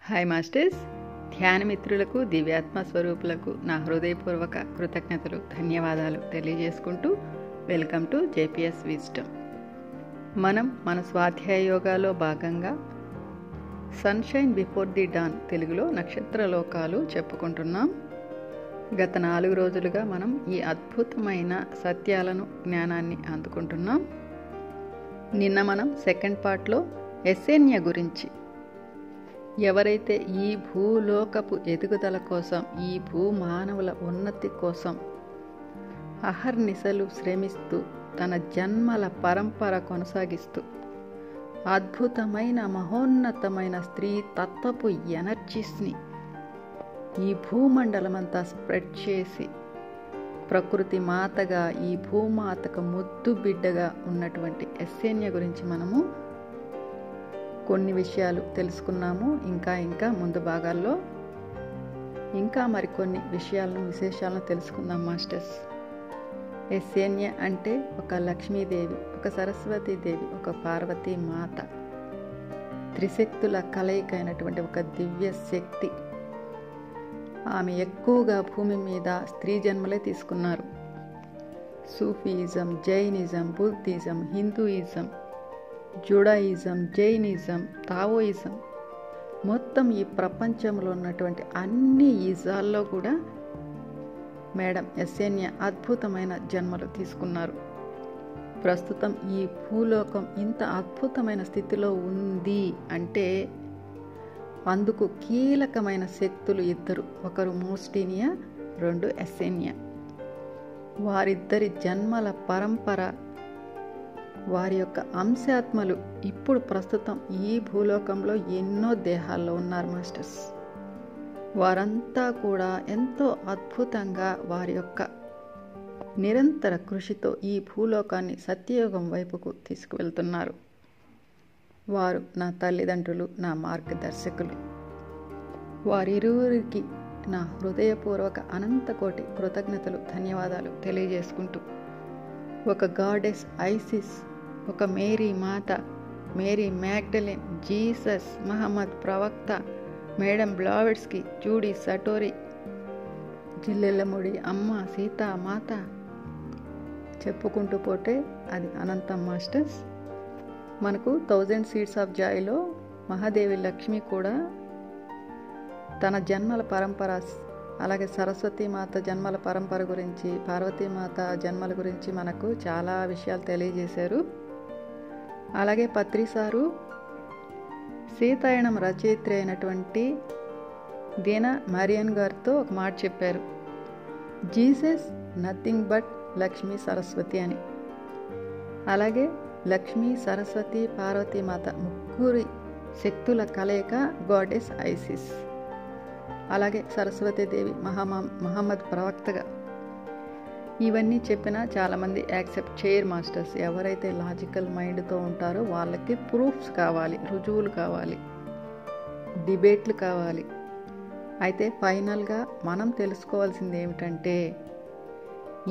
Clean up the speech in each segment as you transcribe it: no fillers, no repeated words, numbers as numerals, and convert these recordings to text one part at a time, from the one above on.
Hi masters, ధ్యాన మిత్రులకు, దివ్యాత్మ స్వరూపులకు నా హృదయపూర్వక కృతజ్ఞతలు, ధన్యవాదాలు తెలియజేసుకుంటూ వెల్కమ్ టు జేపీఎస్ విజ్డమ్. మనం మన స్వాధ్యాయ యోగాలో భాగంగా సన్షైన్ బిఫోర్ ది డాన్, తెలుగులో నక్షత్ర లోకాలు చెప్పుకుంటున్నాం. గత 4 రోజులుగా మనం ఈ అద్భుతమైన సత్యాలను, జ్ఞానాన్ని అందుకుంటున్నాం. నిన్న మనం సెకండ్ పార్ట్లో ఎస్సేన్య గురించి, ఎవరైతే ఈ భూలోకపు ఎదుగుదల కోసం, ఈ భూమానవుల ఉన్నతి కోసం అహర్నిశలు శ్రమిస్తూ తన జన్మల పరంపర కొనసాగిస్తూ అద్భుతమైన మహోన్నతమైన స్త్రీ తత్వపు ఎనర్జీస్ని ఈ భూమండలమంతా స్ప్రెడ్ చేసి ప్రకృతి మాతగా, ఈ భూమాతకు ముద్దు బిడ్డగా ఉన్నటువంటి ఎస్సేన్య గురించి మనము కొన్ని విషయాలు తెలుసుకున్నాము. ఇంకా ముందు భాగాల్లో ఇంకా మరికొన్ని విశేషాలను తెలుసుకుందాం మాస్టర్స్. ఎస్సేన్య అంటే ఒక లక్ష్మీదేవి, ఒక సరస్వతీదేవి, ఒక పార్వతీ మాత, త్రిశక్తుల కలయిక అయినటువంటి ఒక దివ్య శక్తి. ఆమె ఎక్కువగా భూమి మీద స్త్రీ జన్మలే తీసుకున్నారు. Sufism, Jainism, Buddhism, Hinduism, Judaism, Jainism, Taoism, మొత్తం ఈ ప్రపంచంలో ఉన్నటువంటి అన్ని ఈజాల్లో కూడా మేడం ఎస్సేన్య అద్భుతమైన జన్మలు తీసుకున్నారు. ప్రస్తుతం ఈ భూలోకం ఇంత అద్భుతమైన స్థితిలో ఉంది అంటే అందుకు కీలకమైన శక్తులు ఇద్దరు. ఒకరు మోస్టీనియా, 2 ఎస్సేన్య. వారిద్దరి జన్మల పరంపర, వారి యొక్క అంశాత్మలు ఇప్పుడు ప్రస్తుతం ఈ భూలోకంలో ఎన్నో దేహాల్లో ఉన్నారు మాస్టర్స్. వారంతా కూడా ఎంతో అద్భుతంగా వారి యొక్క నిరంతర కృషితో ఈ భూలోకాన్ని సత్యయుగం వైపుకు తీసుకువెళ్తున్నారు. వారు నా తల్లిదండ్రులు, నా మార్గదర్శకులు. వారిరువురికి నా హృదయపూర్వక అనంతకోటి కృతజ్ఞతలు, ధన్యవాదాలు తెలియజేసుకుంటూ, ఒక గాడెస్ ఐసిస్, ఒక మేరీ మాత, మేరీ మ్యాగ్డలిన్, జీసస్, మహమ్మద్ ప్రవక్త, మేడం బ్లావెట్స్కి, జూడీ సటోరి, జిల్లెల్లముడి అమ్మ, సీతా మాత, చెప్పుకుంటూ పోతే అది అనంతం మాస్టర్స్. మనకు 1000 Seeds of Joyలో మహాదేవి లక్ష్మి కూడా తన జన్మల పరంపర, అలాగే సరస్వతీమాత జన్మల పరంపర గురించి, పార్వతీమాత జన్మల గురించి మనకు చాలా విషయాలు తెలియజేశారు. అలాగే పత్రిసారు సీతాయనం రచయిత్రి అయినటువంటి దీనా మరియన్ గారితో ఒక మాట చెప్పారు, Jesus nothing but Lakshmi Saraswati అని. అలాగే లక్ష్మీ, సరస్వతి, పార్వతీమాత ముగ్గురి శక్తుల కలయిక గాడెస్ ఐసిస్. అలాగే సరస్వతీదేవి మహమ్మద్ ప్రవక్తగా. ఇవన్నీ చెప్పినా చాలామంది యాక్సెప్ట్ చేయరు మాస్టర్స్. ఎవరైతే లాజికల్ మైండ్తో ఉంటారో వాళ్ళకి ప్రూఫ్స్ కావాలి, రుజువులు కావాలి, డిబేట్లు కావాలి. అయితే ఫైనల్గా మనం తెలుసుకోవాల్సింది ఏమిటంటే,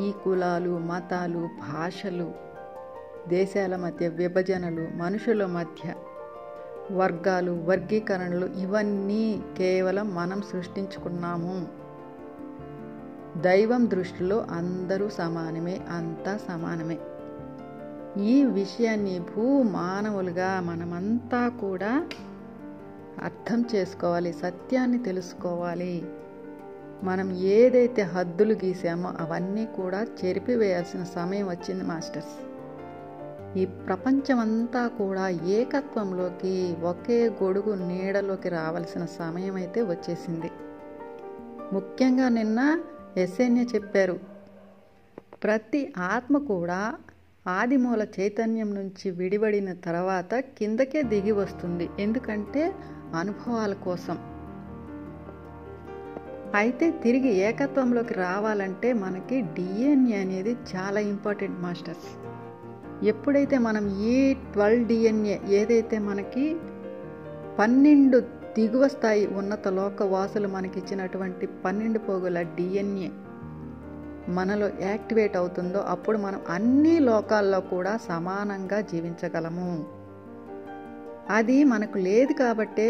ఈ కులాలు, మతాలు, భాషలు, దేశాల మధ్య విభజనలు, మనుషుల మధ్య వర్గాలు, వర్గీకరణలు, ఇవన్నీ కేవలం మనం సృష్టించుకున్నాము. దైవం దృష్టిలో అందరూ సమానమే, అంతా సమానమే. ఈ విషయాన్ని భూమానవులుగా మనమంతా కూడా అర్థం చేసుకోవాలి, సత్యాన్ని తెలుసుకోవాలి. మనం ఏదైతే హద్దులు గీసామో అవన్నీ కూడా చెరిపివేయాల్సిన సమయం వచ్చింది మాస్టర్స్. ఈ ప్రపంచమంతా కూడా ఏకత్వంలోకి, ఒకే గొడుగు నీడలోకి రావాల్సిన సమయం అయితే వచ్చేసింది. ముఖ్యంగా నిన్న ఎస్సేన్య చెప్పారు, ప్రతి ఆత్మ కూడా ఆదిమూల చైతన్యం నుంచి విడిపడిన తర్వాత కిందకే దిగి వస్తుంది. ఎందుకంటే అనుభవాల కోసం. అయితే తిరిగి ఏకత్వంలోకి రావాలంటే మనకి డిఎన్ఏ అనేది చాలా ఇంపార్టెంట్ మాస్టర్స్. ఎప్పుడైతే మనం ఈ 12 DNA ఏదైతే మనకి 12 దిగువ స్థాయి ఉన్నత లోకవాసులు మనకిచ్చినటువంటి 12 పోగుల DNA మనలో యాక్టివేట్ అవుతుందో అప్పుడు మనం అన్ని లోకాల్లో కూడా సమానంగా జీవించగలము. అది మనకు లేదు కాబట్టే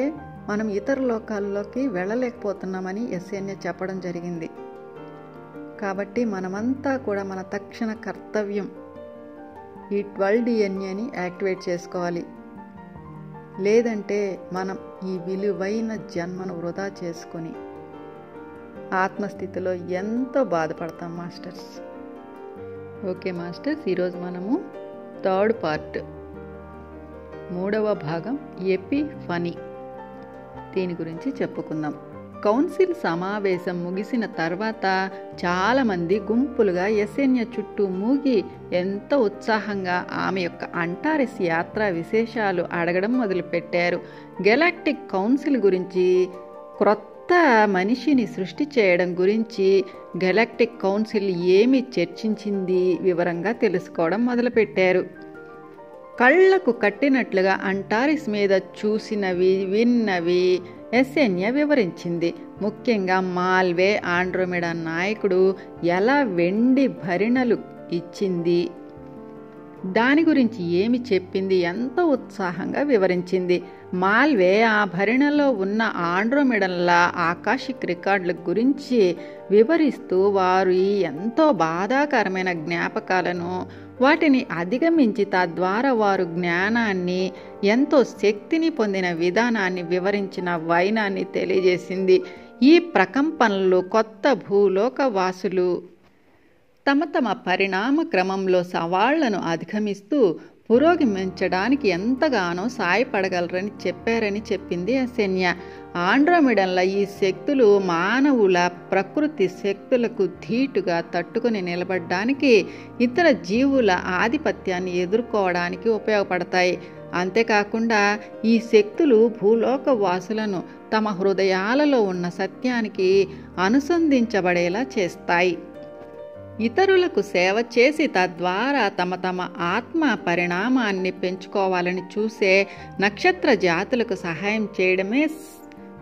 మనం ఇతర లోకాల్లోకి వెళ్ళలేకపోతున్నామని ఎస్ఎన్ఏ చెప్పడం జరిగింది. కాబట్టి మనమంతా కూడా మన తక్షణ కర్తవ్యం ఈ 12 డిఎన్ఏని యాక్టివేట్ చేసుకోవాలి. లేదంటే మనం ఈ విలువైన జన్మను వృధా చేసుకొని ఆత్మస్థితిలో ఎంతో బాధపడతాం మాస్టర్స్. ఓకే మాస్టర్స్, ఈరోజు మనము 3rd పార్ట్ 3వ భాగం ఎపిఫనీ దీని గురించి చెప్పుకుందాం. కౌన్సిల్ సమావేశం ముగిసిన తర్వాత చాలామంది గుంపులుగా ఎస్ఎన్ఏ చుట్టూ మూగి ఎంతో ఉత్సాహంగా ఆమె యొక్క అంటారిస్ యాత్ర విశేషాలు అడగడం మొదలుపెట్టారు. గెలాక్టిక్ కౌన్సిల్ గురించి, క్రొత్త మనిషిని సృష్టి చేయడం గురించి గెలాక్టిక్ కౌన్సిల్ ఏమి చర్చించింది వివరంగా తెలుసుకోవడం మొదలుపెట్టారు. కళ్లకు కట్టినట్లుగా అంటారిస్ మీద చూసినవి విన్నవి ఎస్ఎన్ఏ వివరించింది. ముఖ్యంగా మాల్వే ఆండ్రోమెడా నాయకుడు ఎలా వెండి భరిణలు ఇచ్చింది దాని గురించి ఏమి చెప్పింది ఎంతో ఉత్సాహంగా వివరించింది. మాల్వే ఆ భరిణలో ఉన్న ఆండ్రోమెడన్ల ఆకాశిక్ రికార్డుల గురించి వివరిస్తూ వారి ఎంతో బాధాకరమైన జ్ఞాపకాలను, వాటిని అధిగమించి తద్వారా వారు జ్ఞానాన్ని, ఎంతో శక్తిని పొందిన విధానాన్ని వివరించిన వైనాన్ని తెలియజేసింది. ఈ ప్రకంపనలు కొత్త భూలోక వాసులు తమ తమ పరిణామ క్రమంలో సవాళ్లను అధిగమిస్తూ పురోగమించడానికి ఎంతగానో సాయపడగలరని చెప్పారని చెప్పింది ఎస్ఎన్ఏ. ఆండ్రోమెడన్ల ఈ శక్తులు మానవుల ప్రకృతి శక్తులకు ధీటుగా తట్టుకుని నిలబడడానికి, ఇతర జీవుల ఆధిపత్యాన్ని ఎదుర్కోవడానికి ఉపయోగపడతాయి. అంతేకాకుండా ఈ శక్తులు భూలోక వాసులను తమ హృదయాలలో ఉన్న సత్యానికి అనుసంధించబడేలా చేస్తాయి. ఇతరులకు సేవ చేసి తద్వారా తమ తమ ఆత్మ పరిణామాన్ని పెంచుకోవాలని చూసే నక్షత్ర జాతులకు సహాయం చేయడమే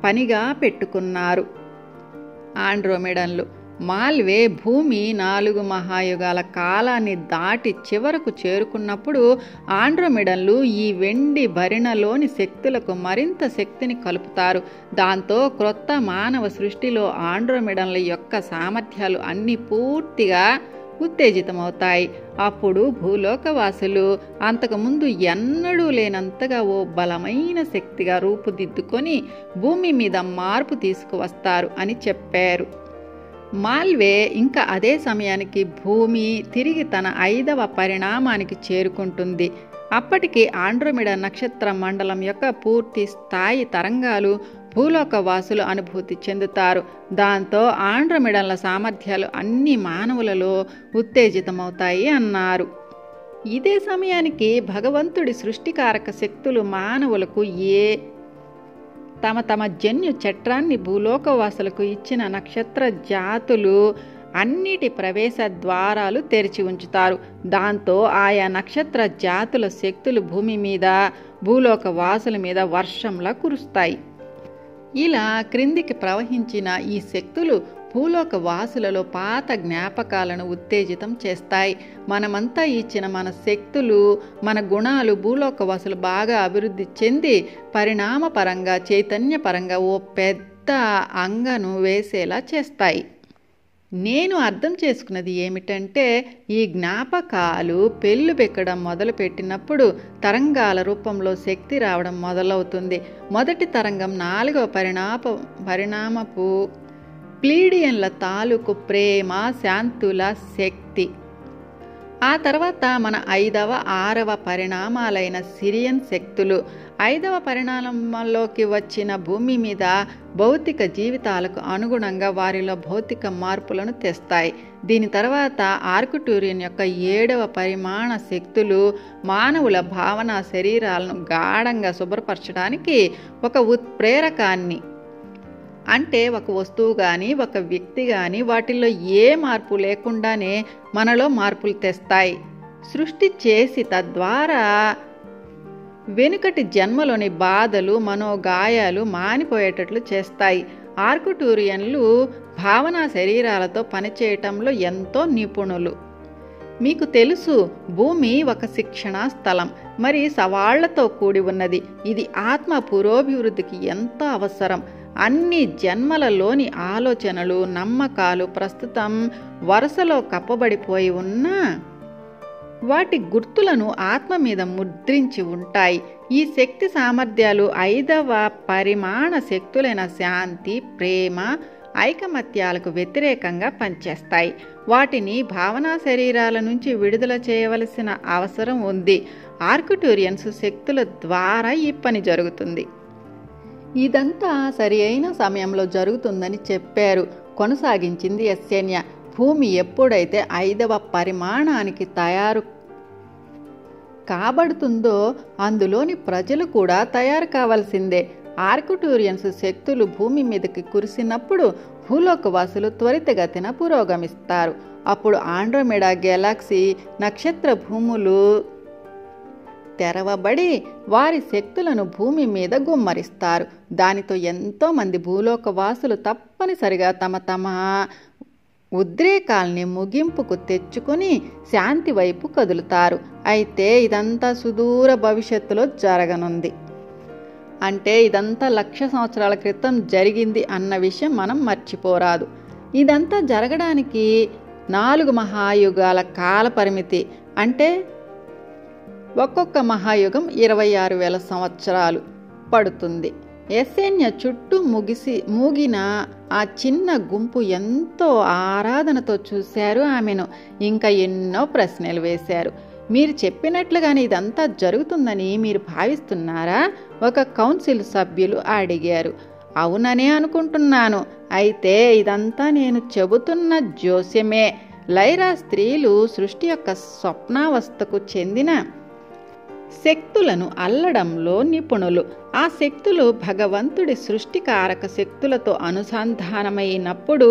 పనిగా పెట్టుకున్నారు ఆండ్రోమెడన్లు. మాల్వే భూమి 4 మహాయుగాల కాలాన్ని దాటి చివరకు చేరుకున్నప్పుడు ఆండ్రోమెడన్లు ఈ వెండి భరిణలోని శక్తులకు మరింత శక్తిని కలుపుతారు. దాంతో క్రొత్త మానవ సృష్టిలో ఆండ్రోమెడన్ల యొక్క సామర్థ్యాలు అన్నీ పూర్తిగా ఉత్తేజితమవుతాయి. అప్పుడు భూలోకవాసులు అంతకుముందు ఎన్నడూ లేనంతగా ఓ బలమైన శక్తిగా రూపుదిద్దుకొని భూమి మీద మార్పు తీసుకువస్తారు అని చెప్పారు. మాల్వే ఇంకా అదే సమయానికి భూమి తిరిగి తన 5వ పరిణామానికి చేరుకుంటుంది. అప్పటికి ఆండ్రోమెడా నక్షత్ర మండలం యొక్క పూర్తి స్థాయి తరంగాలు భూలోక వాసులు అనుభూతి చెందుతారు. దాంతో ఆండ్రోమెడన్ల సామర్థ్యాలు అన్ని మానవులలో ఉత్తేజితమవుతాయి అన్నారు. ఇదే సమయానికి భగవంతుడి సృష్టికారక శక్తులు మానవులకు తమ తమ జన్యు చట్రాన్ని భూలోకవాసులకు ఇచ్చిన నక్షత్ర జాతులు అన్నిటి ప్రవేశ ద్వారాలు తెరిచి ఉంచుతారు. దాంతో ఆయా నక్షత్ర జాతుల శక్తులు భూమి మీద, భూలోక వాసుల మీద వర్షంలా కురుస్తాయి. ఇలా క్రిందికి ప్రవహించిన ఈ శక్తులు భూలోక వాసులలో పాత జ్ఞాపకాలను ఉత్తేజితం చేస్తాయి. మనమంతా ఇచ్చిన మన శక్తులు, మన గుణాలు భూలోక వాసులు బాగా అభివృద్ధి చెంది పరిణామపరంగా, చైతన్యపరంగా ఓ పెద్ద అంగను వేసేలా చేస్తాయి. నేను అర్థం చేసుకున్నది ఏమిటంటే, ఈ జ్ఞాపకాలు పెళ్ళుబెక్కడం మొదలుపెట్టినప్పుడు తరంగాల రూపంలో శక్తి రావడం మొదలవుతుంది. మొదటి తరంగం 4వ పరిణామపు ప్లీడియన్ల తాలూకు ప్రేమ, శాంతుల శక్తి. ఆ తర్వాత మన 5వ, 6వ పరిణామాలైన సిరియన్ శక్తులు 5వ పరిణామంలోకి వచ్చిన భూమి మీద భౌతిక జీవితాలకు అనుగుణంగా వారిలో భౌతిక మార్పులను తెస్తాయి. దీని తర్వాత ఆర్కుటూరియన్ యొక్క 7వ పరిమాణ శక్తులు మానవుల భావన శరీరాలను గాఢంగా శుభ్రపరచడానికి ఒక ఉత్ప్రేరకాన్ని, అంటే ఒక వస్తువు కానీ ఒక వ్యక్తి కానీ వాటిల్లో ఏ మార్పు లేకుండానే మనలో మార్పులు తెస్తాయి. సృష్టి చేసి తద్వారా వెనుకటి జన్మలోని బాధలు, మనోగాయాలు మానిపోయేటట్లు చేస్తాయి. ఆర్కుటూరియన్లు భావనా శరీరాలతో పనిచేయటంలో ఎంతో నిపుణులు. మీకు తెలుసు, భూమి ఒక శిక్షణా స్థలం, మరి సవాళ్లతో కూడి ఉన్నది. ఇది ఆత్మ పురోభివృద్ధికి ఎంతో అవసరం. అన్ని జన్మలలోని ఆలోచనలు, నమ్మకాలు ప్రస్తుతం వరుసలో కప్పబడిపోయి ఉన్నా వాటి గుర్తులను ఆత్మ మీద ముద్రించి ఉంటాయి. ఈ శక్తి సామర్థ్యాలు 5వ పరిమాణ శక్తులైన శాంతి, ప్రేమ, ఐకమత్యాలకు వ్యతిరేకంగా పనిచేస్తాయి. వాటిని భావనా శరీరాల నుంచి విడుదల చేయవలసిన అవసరం ఉంది. ఆర్కిటూరియన్స్ శక్తుల ద్వారా ఈ పని జరుగుతుంది. ఇదంతా సరి అయిన సమయంలో జరుగుతుందని చెప్పారు, కొనసాగించింది యస్సేన్యా. భూమి ఎప్పుడైతే 5వ పరిమాణానికి తయారు కాబడుతుందో అందులోని ప్రజలు కూడా తయారు కావాల్సిందే. ఆర్కిటూరియన్స్ శక్తులు భూమి మీదకి కురిసినప్పుడు భూలోకవాసులు త్వరితగతిన పురోగమిస్తారు. అప్పుడు ఆండ్రోమెడా గెలాక్సీ నక్షత్ర భూములు తెరవబడి వారి శక్తులను భూమి మీద గుమ్మరిస్తారు. దానితో ఎంతో మంది భూలోకవాసులు తప్పనిసరిగా తమ ఉద్రేకాల్ని ముగింపుకు తెచ్చుకుని శాంతి వైపు కదులుతారు. అయితే ఇదంతా సుదూర భవిష్యత్తులో జరగనుంది. అంటే ఇదంతా 1,00,000 సంవత్సరాల క్రితం జరిగింది అన్న విషయం మనం మర్చిపోరాదు. ఇదంతా జరగడానికి 4 మహాయుగాల కాల పరిమితి. అంటే ఒక్కొక్క మహాయుగం 26,000 సంవత్సరాలు పడుతుంది. యస్సేన్యా చుట్టూ మూగిన ఆ చిన్న గుంపు ఎంతో ఆరాధనతో చూశారు ఆమెను. ఇంకా ఎన్నో ప్రశ్నలు వేశారు. మీరు చెప్పినట్లుగానే ఇదంతా జరుగుతుందని మీరు భావిస్తున్నారా? ఒక కౌన్సిల్ సభ్యులు అడిగారు. అవుననే అనుకుంటున్నాను. అయితే ఇదంతా నేను చెబుతున్న జోస్యమే. లైరా స్త్రీలు సృష్టి యొక్క స్వప్నావస్థకు చెందిన శక్తులను అల్లడంలో నిపుణులు. ఆ శక్తులు భగవంతుడి సృష్టికారక శక్తులతో అనుసంధానమైనప్పుడు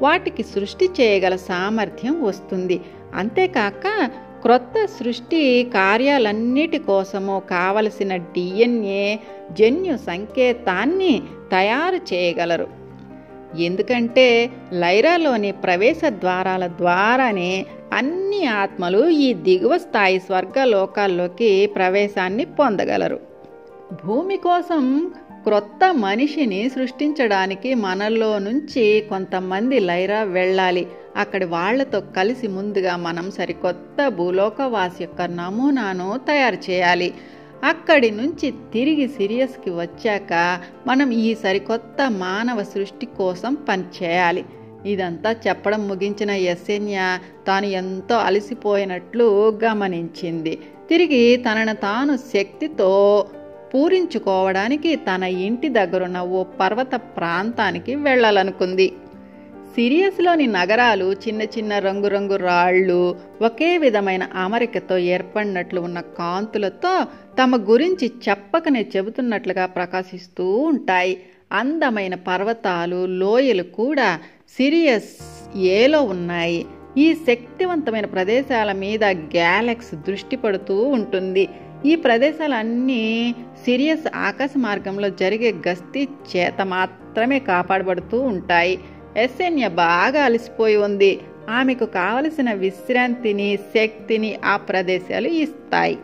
వాటికి సృష్టి చేయగల సామర్థ్యం వస్తుంది. అంతేకాక క్రొత్త సృష్టి కార్యాలన్నిటి కోసము కావలసిన DNA జన్యు సంకేతాన్ని తయారు చేయగలరు. ఎందుకంటే లైరాలోని ప్రవేశ ద్వారాల ద్వారానే అన్ని ఆత్మలు ఈ దిగువ స్థాయి స్వర్గలోకాల్లోకి ప్రవేశాన్ని పొందగలరు. భూమి కోసం క్రొత్త మనిషిని సృష్టించడానికి మనలో నుంచి కొంతమంది లైరా వెళ్ళాలి. అక్కడి వాళ్లతో కలిసి ముందుగా మనం సరికొత్త భూలోకవాసి యొక్క నమూనాను తయారు చేయాలి. అక్కడి నుంచి తిరిగి సిరియస్కి వచ్చాక మనం ఈ సరికొత్త మానవ సృష్టి కోసం పనిచేయాలి. ఇదంతా చెప్పడం ముగించిన యస్సేన్యా తాను ఎంతో అలసిపోయినట్లు గమనించింది. తిరిగి తనను తాను శక్తితో పూరించుకోవడానికి తన ఇంటి దగ్గరున్న ఓ పర్వత ప్రాంతానికి వెళ్ళాలనుకుంది. సిరియస్లోని నగరాలు చిన్న చిన్న రంగురంగు రాళ్ళు, ఒకే విధమైన అమరికతో ఏర్పడినట్లు ఉన్న కాంతులతో తమ గురించి చెప్పకనే చెబుతున్నట్లుగా ప్రకాశిస్తూ ఉంటాయి. అందమైన పర్వతాలు, లోయలు కూడా సిరియస్ ఏలో ఉన్నాయి. ఈ శక్తివంతమైన ప్రదేశాల మీద గ్యాలక్స్ దృష్టి పడుతూ ఉంటుంది. ఈ ప్రదేశాలన్నీ సిరియస్ ఆకాశ మార్గంలో జరిగే గస్తీ చేత మాత్రమే కాపాడబడుతూ ఉంటాయి. యస్సేన్యా బాగా అలసిపోయి ఉంది. ఆమెకు కావలసిన విశ్రాంతిని, శక్తిని ఆ ప్రదేశాలు ఇస్తాయి.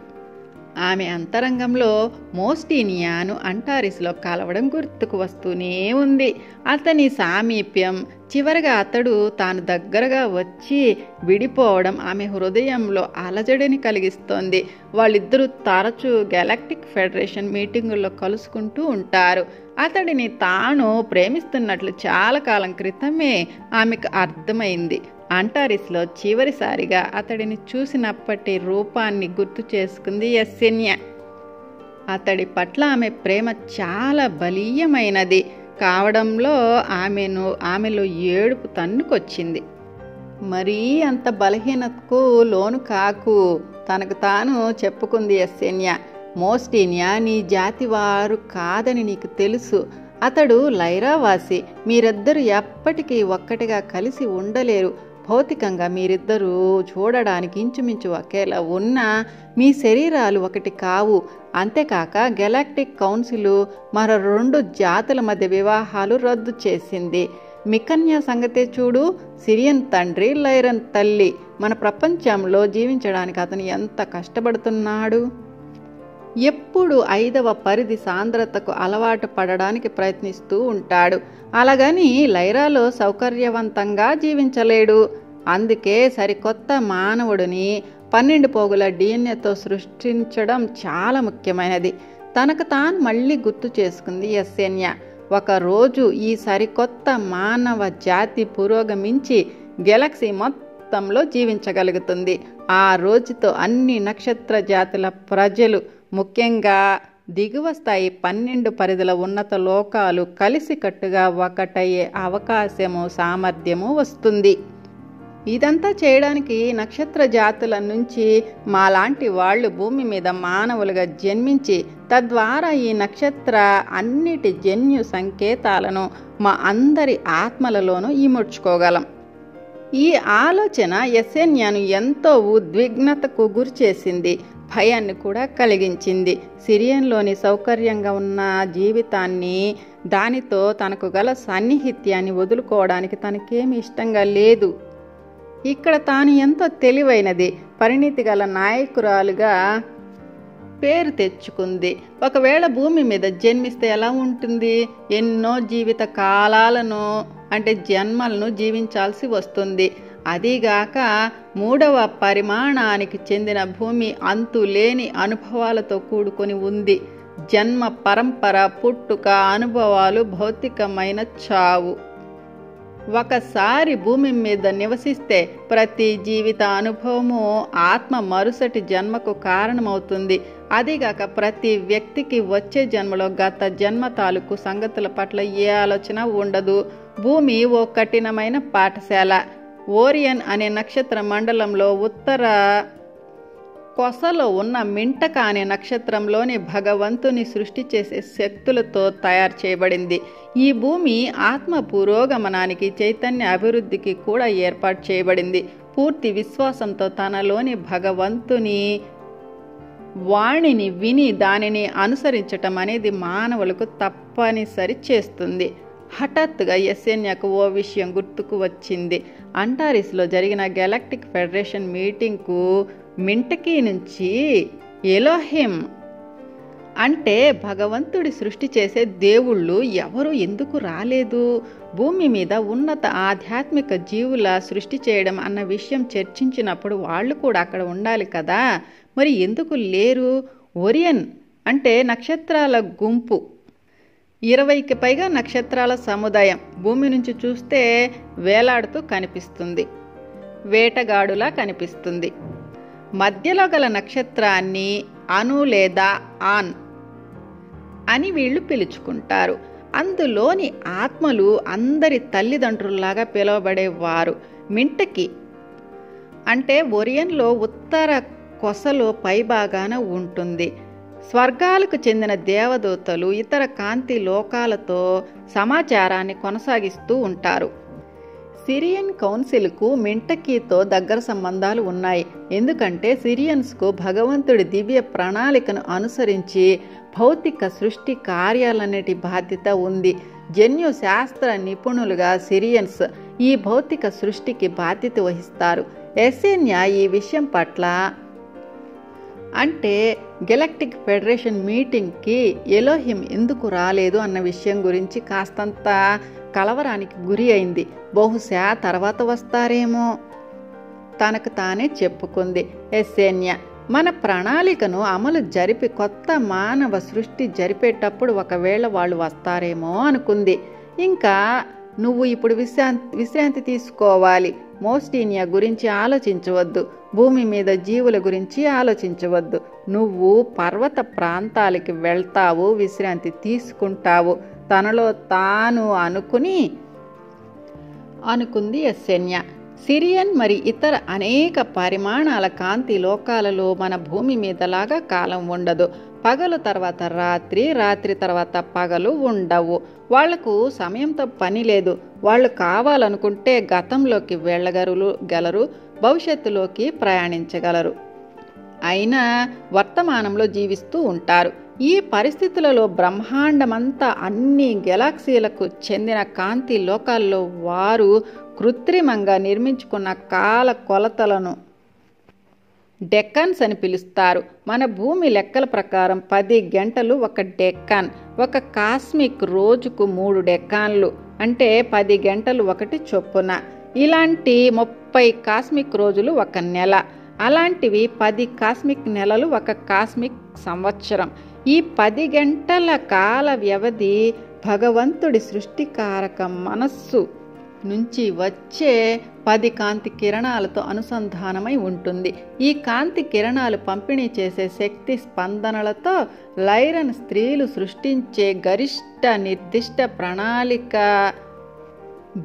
ఆమె అంతరంగంలో మోస్టీనియాను అంటారిస్లో కలవడం గుర్తుకు వస్తూనే ఉంది. అతని సామీప్యం, చివరగా అతడు తాను దగ్గరగా వచ్చి విడిపోవడం ఆమె హృదయంలో అలజడిని కలిగిస్తోంది. వాళ్ళిద్దరూ తరచూ గెలాక్టిక్ ఫెడరేషన్ మీటింగుల్లో కలుసుకుంటూ ఉంటారు. అతడిని తాను ప్రేమిస్తున్నట్లు చాలా కాలం క్రితమే ఆమెకు అర్థమైంది. అంటారిస్లో చివరిసారిగా అతడిని చూసినప్పటి రూపాన్ని గుర్తు చేసుకుంది యస్సేన్యా. అతడి పట్ల ఆమె ప్రేమ చాలా బలీయమైనది కావడంలో ఆమెలో ఏడుపు తన్నుకొచ్చింది. మరీ అంత బలహీనతకు లోను కాకు, తనకు తాను చెప్పుకుంది యస్సేన్యా. మోస్టీనియా నీ జాతి వారు కాదని నీకు తెలుసు. అతడు లైరావాసి. మీరిద్దరూ ఎప్పటికీ ఒక్కటిగా కలిసి ఉండలేరు. భౌతికంగా మీరిద్దరూ చూడడానికి ఇంచుమించు ఒకేలా ఉన్నా మీ శరీరాలు ఒకటి కావు. అంతేకాక గెలాక్టిక్ కౌన్సిల్ మరో 2 జాతుల మధ్య వివాహాలు రద్దు చేసింది. మికన్యా సంగతే చూడు. సిరియన్ తండ్రి, లైరన్ తల్లి. మన ప్రపంచంలో జీవించడానికి అతను ఎంత కష్టపడుతున్నాడు. ఎప్పుడు 5వ పరిధి సాంద్రతకు అలవాటు పడడానికి ప్రయత్నిస్తూ ఉంటాడు. అలాగని లైరాలో సౌకర్యవంతంగా జీవించలేడు. అందుకే సరికొత్త మానవుడిని 12 పోగుల డిఎన్ఏతో సృష్టించడం చాలా ముఖ్యమైనది. తనకు తాను మళ్ళీ గుర్తు చేసుకుంది యెసెన్యా. ఒకరోజు ఈ సరికొత్త మానవ జాతి పురోగమించి గెలాక్సీ మొత్తంలో జీవించగలుగుతుంది. ఆ రోజుతో అన్ని నక్షత్ర జాతుల ప్రజలు, ముఖ్యంగా దిగువ స్థాయి 12 పరిధుల ఉన్నత లోకాలు కలిసికట్టుగా ఒకటయ్యే అవకాశము, సామర్థ్యము వస్తుంది. ఇదంతా చేయడానికి నక్షత్ర జాతుల నుంచి మాలాంటి వాళ్ళు భూమి మీద మానవులుగా జన్మించి తద్వారా ఈ నక్షత్ర అన్నిటి జన్యు సంకేతాలను మా అందరి ఆత్మలలోనూ ఇముడ్చుకోగలం. ఈ ఆలోచన యెసెన్యాను ఎంతో ఉద్విగ్నతకు గురిచేసింది, భయాన్ని కూడా కలిగించింది. సిరియన్లోని సౌకర్యంగా ఉన్న జీవితాన్ని, దానితో తనకు గల సాన్నిహిత్యాన్ని వదులుకోవడానికి తనకేమి ఇష్టంగా లేదు. ఇక్కడ తాను ఎంతో తెలివైనది, పరిణితి గల నాయకురాలుగా పేరు తెచ్చుకుంది. ఒకవేళ భూమి మీద జన్మిస్తే ఎలా ఉంటుంది? ఎన్నో జీవిత కాలాలను అంటే జన్మలను జీవించాల్సి వస్తుంది. అదీగాక 3వ పరిమాణానికి చెందిన భూమి అంతులేని అనుభవాలతో కూడుకొని ఉంది. జన్మ పరంపర, పుట్టుక, అనుభవాలు, భౌతికమైన చావు. ఒకసారి భూమి మీద నివసిస్తే ప్రతి జీవిత అనుభవము ఆత్మ మరుసటి జన్మకు కారణమవుతుంది. అదిగాక ప్రతి వ్యక్తికి వచ్చే జన్మలో గత జన్మ తాలూకు సంగతుల పట్ల ఏ ఆలోచన ఉండదు. భూమి ఓ కఠినమైన పాఠశాల. ఓరియన్ అనే నక్షత్ర మండలంలో ఉత్తర కొసలో ఉన్న మింటక అనే నక్షత్రంలోని భగవంతుని సృష్టి చేసే శక్తులతో తయారు చేయబడింది. ఈ భూమి ఆత్మ పురోగమనానికి, చైతన్య అభివృద్ధికి కూడా ఏర్పాటు చేయబడింది. పూర్తి విశ్వాసంతో తనలోని భగవంతుని వాణిని విని దానిని అనుసరించటం అనేది మానవులకు తప్పనిసరి చేస్తుంది. హఠాత్తుగా యెసెన్యాకు ఓ విషయం గుర్తుకు వచ్చింది. అంటారిస్లో జరిగిన గెలాక్టిక్ ఫెడరేషన్ మీటింగ్కు మింటకీ నుంచి ఎలోహిం అంటే భగవంతుడి సృష్టి చేసే దేవుళ్ళు ఎవరు ఎందుకు రాలేదు? భూమి మీద ఉన్నత ఆధ్యాత్మిక జీవుల సృష్టి చేయడం అన్న విషయం చర్చించినప్పుడు వాళ్ళు కూడా అక్కడ ఉండాలి కదా, మరి ఎందుకు లేరు? ఓరియన్ అంటే నక్షత్రాల గుంపు, 20కి పైగా నక్షత్రాల సముదాయం భూమి నుంచి చూస్తే వేలాడుతూ కనిపిస్తుంది, వేటగాడులా కనిపిస్తుంది. మధ్యలో గల నక్షత్రాన్ని అను లేదా ఆన్ అని వీళ్ళు పిలుచుకుంటారు. అందులోని ఆత్మలు అందరి తల్లిదండ్రుల్లాగా పిలువబడేవారు. మింటకి అంటే ఓరియన్లో ఉత్తర కొసలో పైభాగాన ఉంటుంది. స్వర్గాలకు చెందిన దేవదూతలు ఇతర కాంతి లోకాలతో సమాచారాన్ని కొనసాగిస్తూ ఉంటారు. సిరియన్ కౌన్సిల్కు మింటకీతో దగ్గర సంబంధాలు ఉన్నాయి. ఎందుకంటే సిరియన్స్కు భగవంతుడి దివ్య ప్రణాళికను అనుసరించి భౌతిక సృష్టి కార్యాలన్నిటి బాధ్యత ఉంది. జన్యు శాస్త్ర నిపుణులుగా సిరియన్స్ ఈ భౌతిక సృష్టికి బాధ్యత వహిస్తారు. యెసెన్యా ఈ విషయం పట్ల అంటే గెలాక్టిక్ ఫెడరేషన్ మీటింగ్కి ఎలోహిం ఎందుకు రాలేదు అన్న విషయం గురించి కాస్తంత కలవరానికి గురి అయింది. బహుశా తర్వాత వస్తారేమో తనకు తానే చెప్పుకుంది యెసెన్యా. మన ప్రణాళికను అమలు జరిపి కొత్త మానవ సృష్టి జరిపేటప్పుడు ఒకవేళ వాళ్ళు వస్తారేమో అనుకుంది. ఇంకా నువ్వు ఇప్పుడు విశ్రాంతి తీసుకోవాలి. మోస్టీనియా గురించి ఆలోచించవద్దు, భూమి మీద జీవుల గురించి ఆలోచించవద్దు. నువ్వు పర్వత ప్రాంతాలకి వెళ్తావు, విశ్రాంతి తీసుకుంటావు తనలో తాను అనుకుంది యెసెన్యా. సిరియన్ మరి ఇతర అనేక పరిమాణాల కాంతి లోకాలలో మన భూమి మీదలాగా కాలం ఉండదు. పగలు తర్వాత రాత్రి, రాత్రి తర్వాత పగలు ఉండవు. వాళ్లకు సమయంతో పని లేదు. వాళ్ళు కావాలనుకుంటే గతంలోకి వెళ్ళగలరు, భవిష్యత్తులోకి ప్రయాణించగలరు. అయినా వర్తమానంలో జీవిస్తూ ఉంటారు. ఈ పరిస్థితులలో బ్రహ్మాండమంతా అన్ని గెలాక్సీలకు చెందిన కాంతి లోకాల్లో వారు కృత్రిమంగా నిర్మించుకున్న కాల కొలతలను డెక్కన్స్ అని పిలుస్తారు. మన భూమి లెక్కల ప్రకారం 10 గంటలు ఒక డెక్కన్. ఒక కాస్మిక్ రోజుకు 3 డెక్కాన్లు, అంటే 10 గంటలు ఒకటి చొప్పున. ఇలాంటి 30 కాస్మిక్ రోజులు ఒక నెల. అలాంటివి 10 కాస్మిక్ నెలలు ఒక కాస్మిక్ సంవత్సరం. ఈ 10 గంటల కాల వ్యవధి భగవంతుడి సృష్టికారక మనస్సు నుంచి వచ్చే 10 కాంతి కిరణాలతో అనుసంధానమై ఉంటుంది. ఈ కాంతి కిరణాలు పంపిణీ చేసే శక్తి స్పందనలతో లైరన్ స్త్రీలు సృష్టించే గరిష్ట నిర్దిష్ట ప్రణాళిక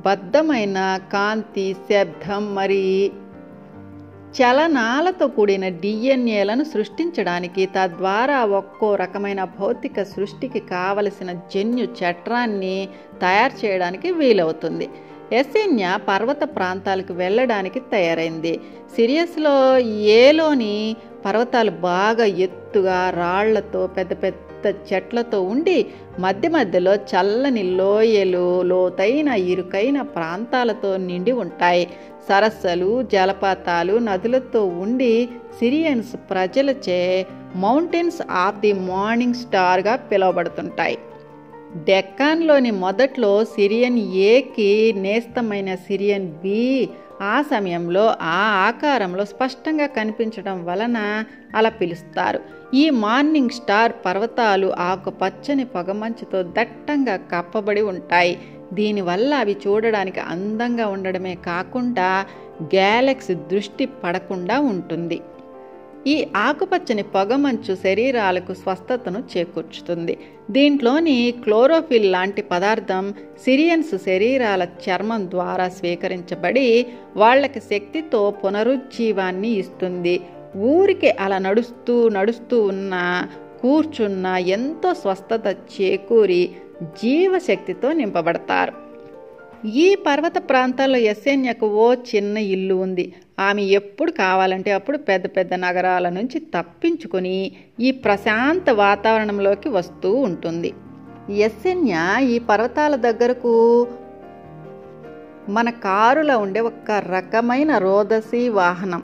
బద్ధమైన కాంతి, శబ్దం మరి చలనాలతో కూడిన డిఎన్ఏలను సృష్టించడానికి, తద్వారా ఒక్కో రకమైన భౌతిక సృష్టికి కావలసిన జన్యు చట్రాన్ని తయారు చేయడానికి వీలవుతుంది. యెసెన్యా పర్వత ప్రాంతాలకు వెళ్ళడానికి తయారైంది. సిరియస్లో ఏలోని పర్వతాలు బాగా ఎత్తుగా రాళ్లతో పెద్ద పెద్ద చెట్లతో ఉండి మధ్య మధ్యలో చల్లని లోయలు, లోతైన ఇరుకైన ప్రాంతాలతో నిండి ఉంటాయి. సరస్సులు, జలపాతాలు, నదులతో ఉండి సిరియన్స్ ప్రజలచే మౌంటైన్స్ ఆఫ్ ది మార్నింగ్ స్టార్గా పిలువబడుతుంటాయి. డెక్కాన్లోని మొదట్లో సిరియన్ ఏకి నేస్తమైన సిరియన్ బి ఆ సమయంలో ఆ ఆకారంలో స్పష్టంగా కనిపించడం వలన అలా పిలుస్తారు. ఈ మార్నింగ్ స్టార్ పర్వతాలు ఆకుపచ్చని పొగమంచుతో దట్టంగా కప్పబడి ఉంటాయి. దీనివల్ల అవి చూడడానికి అందంగా ఉండడమే కాకుండా గ్యాలక్సీ దృష్టి పడకుండా ఉంటుంది. ఈ ఆకుపచ్చని పొగమంచు శరీరాలకు స్వస్థతను చేకూర్చుతుంది. దీంట్లోని క్లోరోఫిల్ లాంటి పదార్థం సిరియన్స్ శరీరాల చర్మం ద్వారా స్వీకరించబడి వాళ్ళకి శక్తితో పునరుజ్జీవాన్ని ఇస్తుంది. ఊరికి అలా నడుస్తూ ఉన్నా కూర్చున్నా ఎంతో స్వస్థత చేకూరి జీవశక్తితో నింపబడతారు. ఈ పర్వత ప్రాంతాల్లో యెసెన్యాకు ఓ చిన్న ఇల్లు ఉంది. ఆమె ఎప్పుడు కావాలంటే అప్పుడు పెద్ద పెద్ద నగరాల నుంచి తప్పించుకొని ఈ ప్రశాంత వాతావరణంలోకి వస్తూ ఉంటుంది. యెసెన్యా ఈ పర్వతాల దగ్గరకు మన కారులో ఉండే ఒక రకమైన రోదసీ వాహనం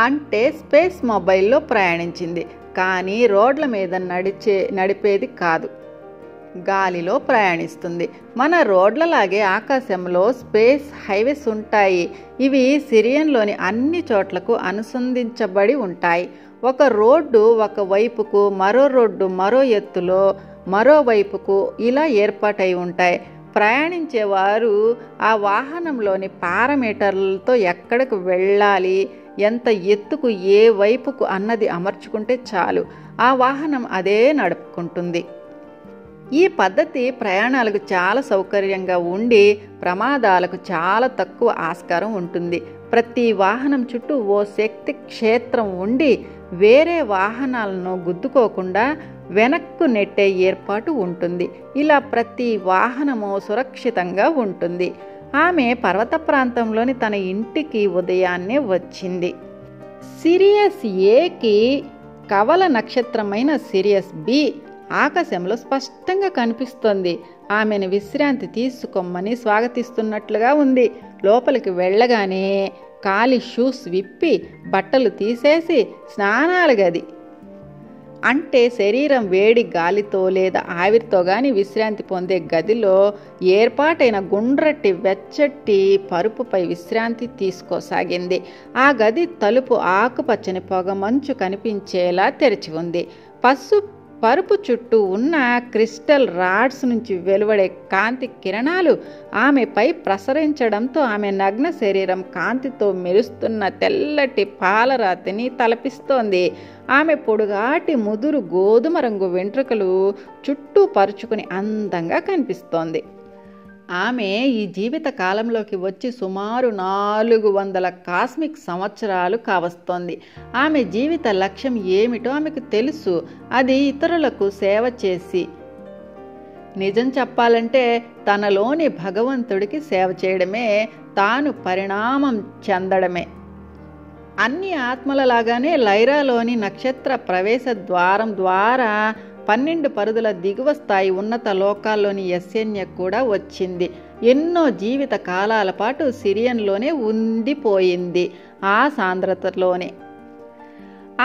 అంటే స్పేస్ మొబైల్లో ప్రయాణించింది. కానీ రోడ్ల మీద నడిపేది కాదు, గాలిలో ప్రయాణిస్తుంది. మన రోడ్లలాగే ఆకాశంలో స్పేస్ హైవేస్ ఉంటాయి. ఇవి సిరియన్లోని అన్ని చోట్లకు అనుసంధించబడి ఉంటాయి. ఒక రోడ్డు ఒక వైపుకు, మరో రోడ్డు మరో ఎత్తులో మరోవైపుకు ఇలా ఏర్పాటై ఉంటాయి. ప్రయాణించేవారు ఆ వాహనంలోని పారామీటర్లతో ఎక్కడికి వెళ్ళాలి, ఎంత ఎత్తుకు ఏ వైపుకు అన్నది అమర్చుకుంటే చాలు, ఆ వాహనం అదే నడుపుకుంటుంది. ఈ పద్ధతి ప్రయాణాలకు చాలా సౌకర్యంగా ఉండి ప్రమాదాలకు చాలా తక్కువ ఆస్కారం ఉంటుంది. ప్రతి వాహనం చుట్టూ ఓ శక్తి క్షేత్రం ఉండి వేరే వాహనాలను గుద్దుకోకుండా వెనక్కు నెట్టే ఏర్పాటు ఉంటుంది. ఇలా ప్రతి వాహనము సురక్షితంగా ఉంటుంది. ఆమె పర్వత ప్రాంతంలోని తన ఇంటికి ఉదయాన్నే వచ్చింది. సిరియస్ ఏకి కవల నక్షత్రమైన సిరియస్ బి ఆకాశంలో స్పష్టంగా కనిపిస్తోంది. ఆమెను విశ్రాంతి తీసుకోమని స్వాగతిస్తున్నట్లుగా ఉంది. లోపలికి వెళ్ళగానే కాలి షూస్ విప్పి బట్టలు తీసేసి స్నానాల గది అంటే శరీరం వేడి గాలితో లేదా ఆవిరితో గాని విశ్రాంతి పొందే గదిలో ఏర్పాటైన గుండ్రటి వెచ్చటి పరుపుపై విశ్రాంతి తీసుకోసాగింది. ఆ గది తలుపు ఆకుపచ్చని పొగ మంచు కనిపించేలా తెరిచి ఉంది. పరుపు చుట్టూ ఉన్న క్రిస్టల్ రాడ్స్ నుంచి వెలువడే కాంతి కిరణాలు ఆమెపై ప్రసరించడంతో ఆమె నగ్న శరీరం కాంతితో మెరుస్తున్న తెల్లటి పాలరాతిని తలపిస్తోంది. ఆమె పొడుగాటి ముదురు గోధుమ రంగు వెంట్రుకలు చుట్టూ పరుచుకుని అందంగా కనిపిస్తోంది. ఆమె ఈ జీవిత కాలంలోకి వచ్చి సుమారు 400 కాస్మిక్ సంవత్సరాలు కావస్తోంది. ఆమె జీవిత లక్ష్యం ఏమిటో ఆమెకు తెలుసు. అది ఇతరులకు సేవ చేసి, నిజం చెప్పాలంటే తనలోని భగవంతుడికి సేవ చేయడమే, తాను పరిణామం చెందడమే. అన్ని ఆత్మలలాగానే లైరాలోని నక్షత్ర ప్రవేశ ద్వారం ద్వారా 12 పరుదుల దిగువ స్థాయి ఉన్నత లోకాల్లోని యస్సేన్య కూడా వచ్చింది. ఎన్నో జీవిత కాలాల పాటు సిరియన్లోనే ఉండిపోయింది. ఆ సాంద్రతలోనే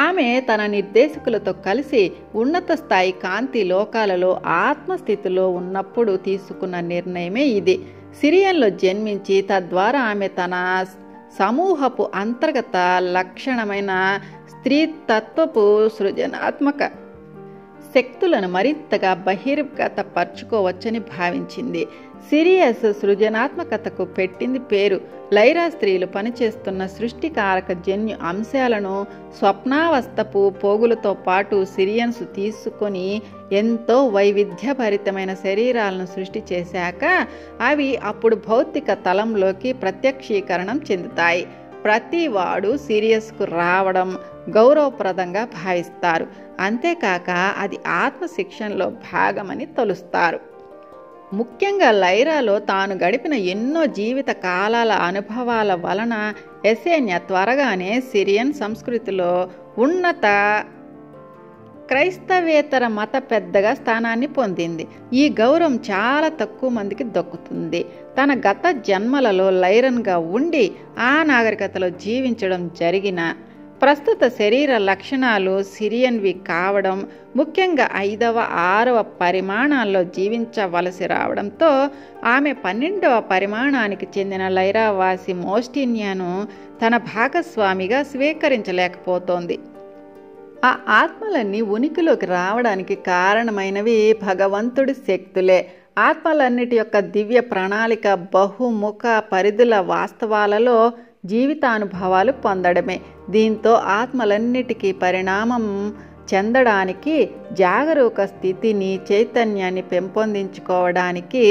ఆమె తన నిర్దేశకులతో కలిసి ఉన్నత స్థాయి కాంతి లోకాలలో ఆత్మస్థితిలో ఉన్నప్పుడు తీసుకున్న నిర్ణయమే ఇది. సిరియన్లో జన్మించి తద్వారా ఆమె తన సమూహపు అంతర్గత లక్షణమైన స్త్రీతత్వపు సృజనాత్మక శక్తులను మరింతగా బహిర్గతపరచుకోవచ్చని భావించింది. సిరియస్ సృజనాత్మకతకు పెట్టింది పేరు. లైరా స్త్రీలు పనిచేస్తున్న సృష్టికారక జన్యు అంశాలను స్వప్నావస్థపు పోగులతో పాటు సిరియన్స్ తీసుకొని ఎంతో వైవిధ్యభరితమైన శరీరాలను సృష్టి చేశాక అవి అప్పుడు భౌతిక తలంలోకి ప్రత్యక్షీకరణం చెందుతాయి. ప్రతివాడు సిరియస్కు రావడం గౌరవప్రదంగా భావిస్తారు. అంతేకాక అది ఆత్మశిక్షణలో భాగమని తలుస్తారు. ముఖ్యంగా లైరాలో తాను గడిపిన ఎన్నో జీవిత కాలాల అనుభవాల వలన యస్సేన్య త్వరగానే సిరియన్ సంస్కృతిలో ఉన్నత క్రైస్తవేతర మత పెద్దగా స్థానాన్ని పొందింది. ఈ గౌరవం చాలా తక్కువ మందికి దక్కుతుంది. తన గత జన్మలలో లైరన్గా ఉండి ఆ నాగరికతలో జీవించడం జరిగిన ప్రస్తుత శరీర లక్షణాలు సిరియన్వి కావడం, ముఖ్యంగా 5వ 6వ పరిమాణాల్లో జీవించవలసి రావడంతో ఆమె 12వ పరిమాణానికి చెందిన లైరావాసి మోస్టినియాను తన భాగస్వామిగా స్వీకరించలేకపోతోంది. ఆ ఆత్మలన్నీ ఉనికిలోకి రావడానికి కారణమైనవి భగవంతుడి శక్తులే. ఆత్మలన్నిటి యొక్క దివ్య ప్రణాళిక బహుముఖ పరిధుల వాస్తవాలలో జీవితానుభవాలు పొందడమే. దీంతో ఆత్మలన్నిటికీ పరిణామం చెందడానికి, జాగరూక స్థితిని, చైతన్యాన్ని పెంపొందించుకోవడానికి,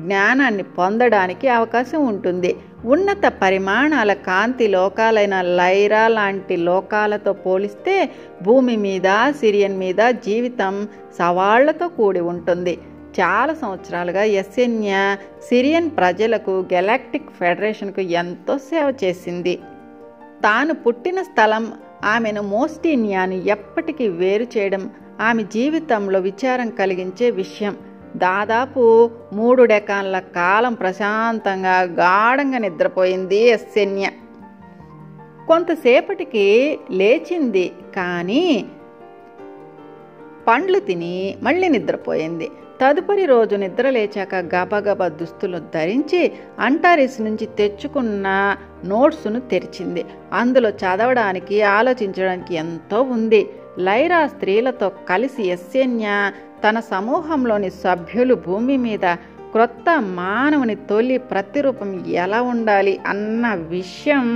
జ్ఞానాన్ని పొందడానికి అవకాశం ఉంటుంది. ఉన్నత పరిమాణాల కాంతి లోకాలైన లైరా లాంటి లోకాలతో పోలిస్తే భూమి మీద, సిరియన్ మీద జీవితం సవాళ్లతో కూడి ఉంటుంది. చాలా సంవత్సరాలుగా యస్సేన్య సిరియన్ ప్రజలకు, గెలాక్టిక్ ఫెడరేషన్కు ఎంతో సేవ చేసింది. తాను పుట్టిన స్థలం ఆమెను మోస్టినియాను ఎప్పటికీ వేరు చేయడం ఆమె జీవితంలో విచారం కలిగించే విషయం. దాదాపు 3 డెకాన్ల కాలం ప్రశాంతంగా గాఢంగా నిద్రపోయింది యస్సేన్య. కొంతసేపటికి లేచింది, కానీ పండ్లు తిని మళ్ళీ నిద్రపోయింది. తదుపరి రోజు నిద్ర లేచాక గబగబా దుస్తులు ధరించి అంటారిస్ నుంచి తెచ్చుకున్న నోట్స్ను తెరిచింది. అందులో చదవడానికి, ఆలోచించడానికి ఎంతో ఉంది. లైరా స్త్రీలతో కలిసి యస్సేన్య తన సమూహంలోని సభ్యులు భూమి మీద క్రొత్త మానవుని తొలి ప్రతిరూపం ఎలా ఉండాలి అన్న విషయం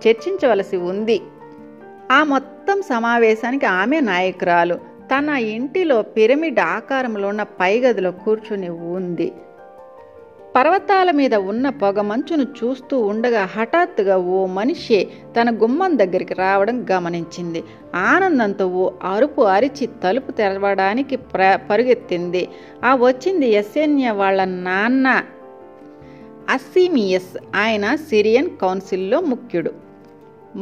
చర్చించవలసి ఉంది. ఆ మొత్తం సమావేశానికి ఆమె నాయకురాలు. తన ఇంటిలో పిరమిడ్ ఆకారంలో ఉన్న పైగదిలో కూర్చుని ఉంది. పర్వతాల మీద ఉన్న పొగమంచును చూస్తూ ఉండగా హఠాత్తుగా ఓ మనిషి తన గుమ్మం దగ్గరికి రావడం గమనించింది. ఆనందంతో ఓ అరుపు అరిచి తలుపు తెరవడానికి పరుగెత్తింది. ఆ వచ్చింది యస్సేన్య వాళ్ళ నాన్న అస్సిమియస్. ఆయన సిరియన్ కౌన్సిల్లో ముఖ్యుడు.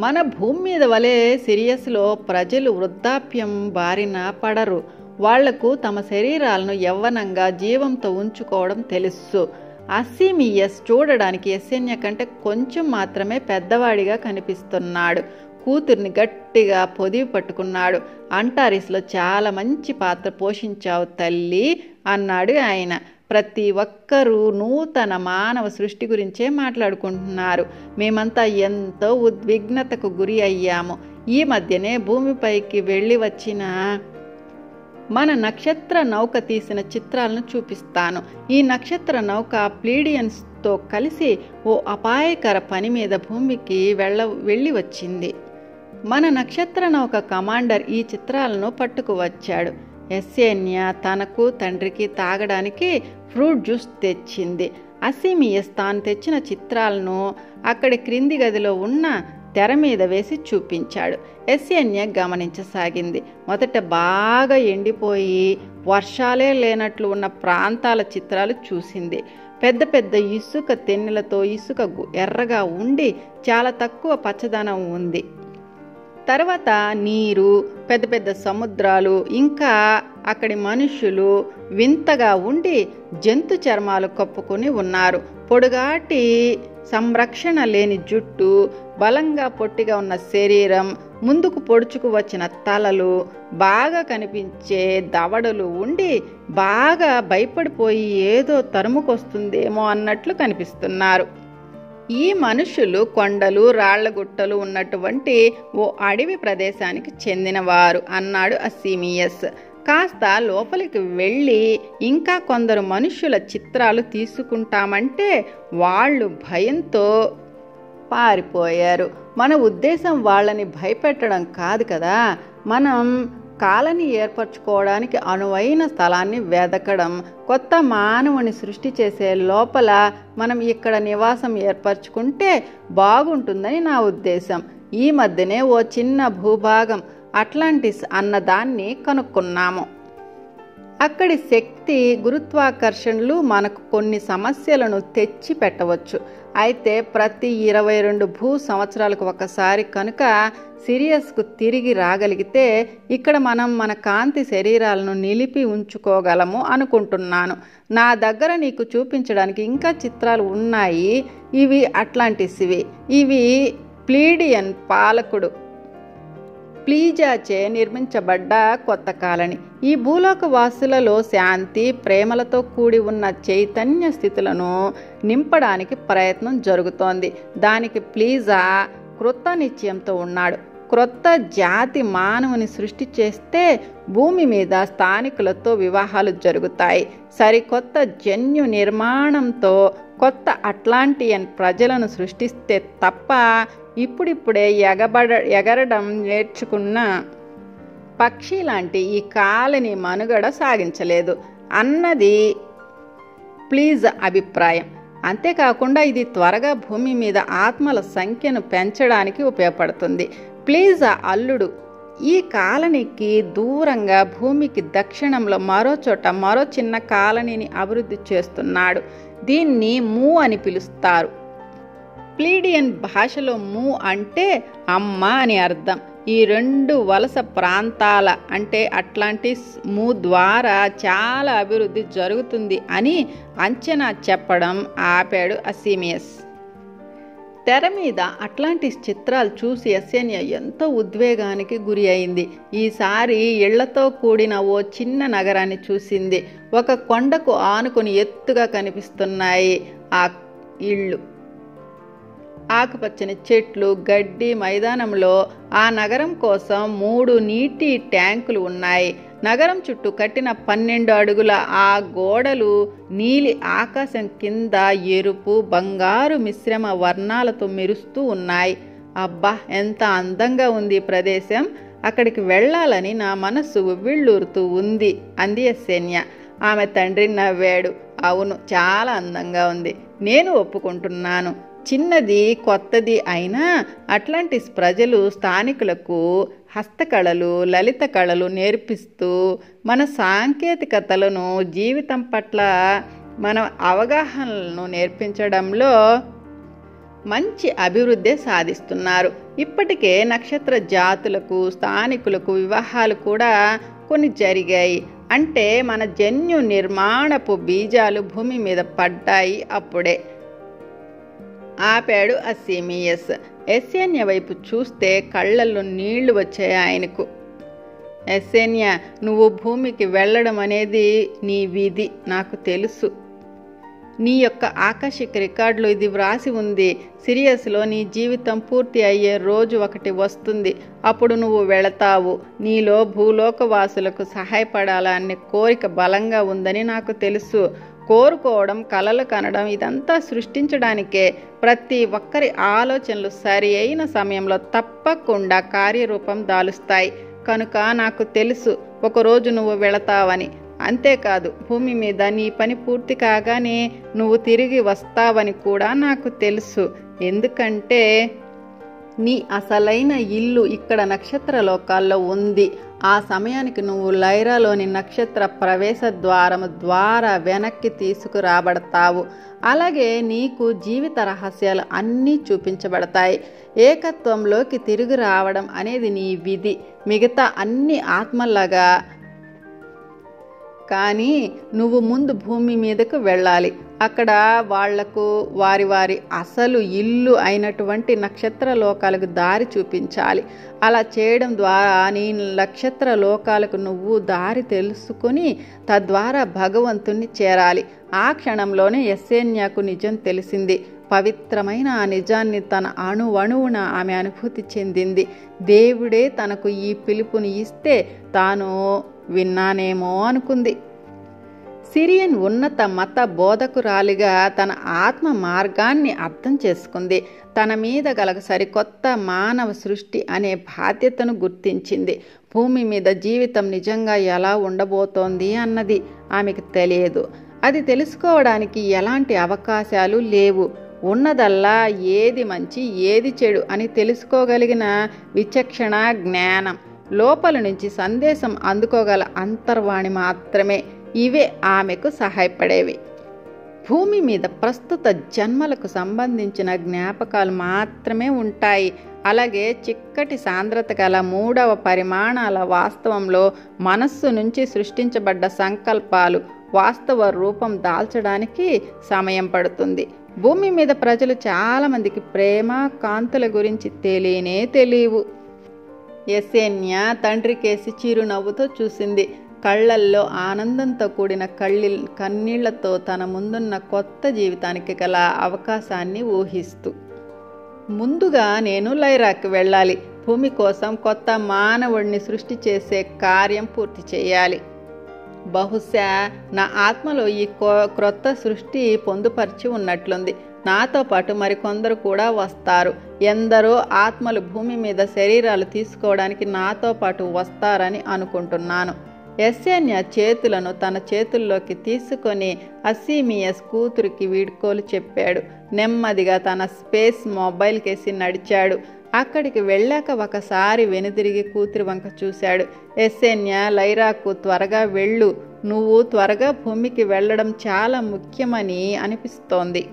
మన భూమి మీద వలె సిరియస్లో ప్రజలు వృద్ధాప్యం బారిన పడరు. వాళ్లకు తమ శరీరాలను యవ్వనంగా జీవంతో ఉంచుకోవడం తెలుసు. అస్సిమియస్ చూడడానికి యస్సేన్య కంటే కొంచెం మాత్రమే పెద్దవాడిగా కనిపిస్తున్నాడు. కూతుర్ని గట్టిగా పొదివి పట్టుకున్నాడు. అంటారిస్లో చాలా మంచి పాత్ర పోషించావు తల్లి అన్నాడు ఆయన. ప్రతి ఒక్కరూ నూతన మానవ సృష్టి గురించే మాట్లాడుకుంటున్నారు. మేమంతా ఎంతో ఉద్విగ్నతకు గురి అయ్యాము. ఈ మధ్యనే భూమిపైకి వెళ్ళి వచ్చిన మన నక్షత్ర నౌక తీసిన చిత్రాలను చూపిస్తాను. ఈ నక్షత్ర నౌక ప్లీడియన్స్తో కలిసి ఓ అపాయకర పని మీద భూమికి వెళ్ళి వచ్చింది. మన నక్షత్ర నౌక కమాండర్ ఈ చిత్రాలను పట్టుకువచ్చాడు. యస్సేన్య తనకు తండ్రికి తాగడానికి ఫ్రూట్ జ్యూస్ తెచ్చింది. అస్సిమియస్ తాను తెచ్చిన చిత్రాలను అక్కడి క్రింది గదిలో ఉన్న తెర మీద వేసి చూపించాడు. యస్సేన్య గమనించసాగింది. మొదట బాగా ఎండిపోయి వర్షాలే లేనట్లు ఉన్న ప్రాంతాల చిత్రాలు చూసింది. పెద్ద పెద్ద ఇసుక తెన్నెలతో ఇసుక ఎర్రగా ఉండి చాలా తక్కువ పచ్చదనం ఉంది. తర్వాత నీరు, పెద్ద పెద్ద సముద్రాలు, ఇంకా అక్కడి మనుషులు వింతగా ఉండి జంతు చర్మాలు కప్పుకొని ఉన్నారు. పొడుగాటి సంరక్షణ లేని జుట్టు, బలంగా పొట్టిగా ఉన్న శరీరం, ముందుకు పొడుచుకు వచ్చిన తలలు, బాగా కనిపించే దవడలు ఉండి బాగా భయపడిపోయి ఏదో తరుముకొస్తుందేమో అన్నట్లు కనిపిస్తున్నారు. ఈ మనుషులు కొండలు, రాళ్లగుట్టలు ఉన్నటువంటి ఓ అడవి ప్రదేశానికి చెందినవారు అన్నాడు అసీమియస్. కాస్త లోపలికి వెళ్ళి ఇంకా కొందరు మనుషుల చిత్రాలు తీసుకుంటామంటే వాళ్ళు భయంతో పారిపోయారు. మన ఉద్దేశం వాళ్ళని భయపెట్టడం కాదు కదా, మనం కాలనీ ఏర్పరచుకోవడానికి అనువైన స్థలాన్ని వెదకడం, కొత్త మానవుని సృష్టి చేసే లోపల మనం ఇక్కడ నివాసం ఏర్పరచుకుంటే బాగుంటుందని నా ఉద్దేశం. ఈ మధ్యనే ఓ చిన్న భూభాగం అట్లాంటిస్ అన్నదాన్ని కనుక్కున్నాము. అక్కడి శక్తి, గురుత్వాకర్షణలు మనకు కొన్ని సమస్యలను తెచ్చి పెట్టవచ్చు. అయితే ప్రతి 22 భూ సంవత్సరాలకు ఒకసారి కనుక సిరియస్కు తిరిగి రాగలిగితే ఇక్కడ మనం మన కాంతి శరీరాలను నిలిపి ఉంచుకోగలము అనుకుంటున్నాను. నా దగ్గర నీకు చూపించడానికి ఇంకా చిత్రాలు ఉన్నాయి. ఇవి అట్లాంటిస్వి. ఇవి ప్లీడియన్ పాలకుడు ప్లీజాచే నిర్మించబడ్డ కొత్త కాలనీ. ఈ భూలోక వాసులలో శాంతి, ప్రేమలతో కూడి ఉన్న చైతన్య స్థితులను నింపడానికి ప్రయత్నం జరుగుతోంది. దానికి ప్లీజా కృత నిశ్చయంతో ఉన్నాడు. క్రొత్త జాతి మానవుని సృష్టి చేస్తే భూమి మీద స్థానికులతో వివాహాలు జరుగుతాయి. సరికొత్త జన్యు నిర్మాణంతో కొత్త అట్లాంటియన్ ప్రజలను సృష్టిస్తే తప్ప ఇప్పుడిప్పుడే ఎగరడం నేర్చుకున్న పక్షి లాంటి ఈ కాలనీ మనుగడ సాగించలేదు అన్నది ప్లీజ్ అభిప్రాయం. అంతేకాకుండా ఇది త్వరగా భూమి మీద ఆత్మల సంఖ్యను పెంచడానికి ఉపయోగపడుతుంది. ప్లీజ్ అల్లుడు ఈ కాలనీకి దూరంగా భూమికి దక్షిణంలో మరో చిన్న కాలనీని అభివృద్ధి చేస్తున్నాడు. దీన్ని మూ అని పిలుస్తారు. ప్లీడియన్ భాషలో మూ అంటే అమ్మ అని అర్థం. ఈ 2 వలస ప్రాంతాల అంటే అట్లాంటిస్ మూ ద్వారా చాలా అభివృద్ధి జరుగుతుంది అని అంచనా చెప్పడం ఆపాడు అసీమియస్. తెర మీద అట్లాంటిస్ చిత్రాలు చూసి యెసెన్యా ఎంతో ఉద్వేగానికి గురి అయింది. ఈసారి ఇళ్లతో కూడిన ఓ చిన్న నగరాన్ని చూసింది. ఒక కొండకు ఆనుకొని ఎత్తుగా కనిపిస్తున్నాయి ఆ ఇళ్ళు. ఆకుపచ్చని చెట్లు, గడ్డి మైదానంలో ఆ నగరం కోసం 3 నీటి ట్యాంకులు ఉన్నాయి. నగరం చుట్టూ కట్టిన 12 అడుగుల ఆ గోడలు నీలి ఆకాశం కింద ఎరుపు, బంగారు మిశ్రమ వర్ణాలతో మెరుస్తూ ఉన్నాయి. అబ్బా, ఎంత అందంగా ఉంది ఈ ప్రదేశం! అక్కడికి వెళ్ళాలని నా మనస్సు ఉవ్విళ్ళూరుతూ ఉంది అంది యెసెన్యా. ఆమె తండ్రి నవ్వాడు. అవును, చాలా అందంగా ఉంది, నేను ఒప్పుకుంటున్నాను. చిన్నది, కొత్తది అయినా అట్లాంటిస్ ప్రజలు స్థానికులకు హస్తకళలు, లలిత కళలు నేర్పిస్తూ మన సాంకేతికతలను, జీవితం పట్ల మన అవగాహనలను నేర్పించడంలో మంచి అభివృద్ధి సాధిస్తున్నారు. ఇప్పటికే నక్షత్ర జాతులకు, స్థానికులకు వివాహాలు కూడా కొన్ని జరిగాయి. అంటే మన జన్యు నిర్మాణపు బీజాలు భూమి మీద పడ్డాయి అప్పుడే ఆపాడు అసీమియస్. యెసెన్యా వైపు చూస్తే కళ్ళల్లో నీళ్లు వచ్చాయి ఆయనకు. యెసెన్యా, నువ్వు భూమికి వెళ్ళడం అనేది నీ విధి, నాకు తెలుసు. నీ యొక్క ఆకాశిక రికార్డులో ఇది వ్రాసి ఉంది. సిరియస్లో నీ జీవితం పూర్తి అయ్యే రోజు ఒకటి వస్తుంది. అప్పుడు నువ్వు వెళతావు. నీలో భూలోకవాసులకు సహాయపడాలనే కోరిక బలంగా ఉందని నాకు తెలుసు. కోరుకోవడం, కలలు కనడం ఇదంతా సృష్టించడానికే. ప్రతి ఒక్కరి ఆలోచనలు సరి అయిన సమయంలో తప్పకుండా కార్యరూపం దాలుస్తాయి. కనుక నాకు తెలుసు ఒకరోజు నువ్వు వెళతావని. అంతేకాదు, భూమి మీద నీ పని పూర్తి కాగానే నువ్వు తిరిగి వస్తావని కూడా నాకు తెలుసు. ఎందుకంటే నీ అసలైన ఇల్లు ఇక్కడ నక్షత్ర లోకాల్లో ఉంది. ఆ సమయానికి నువ్వు లైరాలోని నక్షత్ర ప్రవేశ ద్వారము ద్వారా వెనక్కి తీసుకురాబడతావు. అలాగే నీకు జీవిత రహస్యాలు అన్నీ చూపించబడతాయి. ఏకత్వంలోకి తిరిగి రావడం అనేది నీ విధి. మిగతా అన్ని ఆత్మలాగా. కానీ నువ్వు ముందు భూమి మీదకు వెళ్ళాలి. అక్కడ వాళ్లకు వారి వారి అసలు ఇల్లు అయినటువంటి నక్షత్ర లోకాలకు దారి చూపించాలి. అలా చేయడం ద్వారా నీ నక్షత్ర లోకాలకు నువ్వు దారి తెలుసుకొని తద్వారా భగవంతుణ్ణి చేరాలి. ఆ క్షణంలోనే యెసెన్యాకు నిజం తెలిసింది. పవిత్రమైన ఆ నిజాన్ని తన అణువణువున ఆమె అనుభూతి చెందింది. దేవుడే తనకు ఈ పిలుపుని ఇస్తే తాను విన్నానేమో అనుకుంది. సిరియన్ ఉన్నత మత బోధకురాలిగా తన ఆత్మ మార్గాన్ని అర్థం చేసుకుంది. తన మీద గల సరికొత్త మానవ సృష్టి అనే బాధ్యతను గుర్తించింది. భూమి మీద జీవితం నిజంగా ఎలా ఉండబోతోంది అన్నది ఆమెకు తెలియదు. అది తెలుసుకోవడానికి ఎలాంటి అవకాశాలు లేవు. ఉన్నదల్లా ఏది మంచి ఏది చెడు అని తెలుసుకోగలిగిన విచక్షణ జ్ఞానం, లోపల నుంచి సందేశం అందుకోగల అంతర్వాణి మాత్రమే ఇవే ఆమెకు సహాయపడేవి. భూమి మీద ప్రస్తుత జన్మలకు సంబంధించిన జ్ఞాపకాలు మాత్రమే ఉంటాయి. అలాగే చిక్కటి సాంద్రత గల మూడవ పరిమాణాల వాస్తవంలో మనస్సు నుంచి సృష్టించబడ్డ సంకల్పాలు వాస్తవ రూపం దాల్చడానికి సమయం పడుతుంది. భూమి మీద ప్రజలు చాలామందికి ప్రేమ కాంతుల గురించి తెలియవు. యెసెన్యా తండ్రి కేసి చిరునవ్వుతో చూసింది. కళ్ళల్లో ఆనందంతో కూడిన కన్నీళ్లతో తన ముందున్న కొత్త జీవితానికి గల అవకాశాన్ని ఊహిస్తూ. ముందుగా నేను లైరాకి వెళ్ళాలి. భూమి కోసం కొత్త మానవుడిని సృష్టి చేసే కార్యం పూర్తి చేయాలి. బహుశా నా ఆత్మలో ఈ క్రొత్త సృష్టి పొందుపరిచి ఉన్నట్లుంది. నాతో పాటు మరికొందరు కూడా వస్తారు. ఎందరో ఆత్మలు భూమి మీద శరీరాలు తీసుకోవడానికి నాతో పాటు వస్తారని అనుకుంటున్నాను. యెసెన్యా చేతులను తన చేతుల్లోకి తీసుకొని అసీమియస్ కూతురికి వీడ్కోలు చెప్పాడు. నెమ్మదిగా తన స్పేస్ మొబైల్ కేసి నడిచాడు. అక్కడికి వెళ్ళాక ఒకసారి వెనుదిరిగి కూతురి వంక చూశాడు. యెసెన్యా, లైరాకు త్వరగా వెళ్ళు. నువ్వు త్వరగా భూమికి వెళ్ళడం చాలా ముఖ్యమని అనిపిస్తోంది.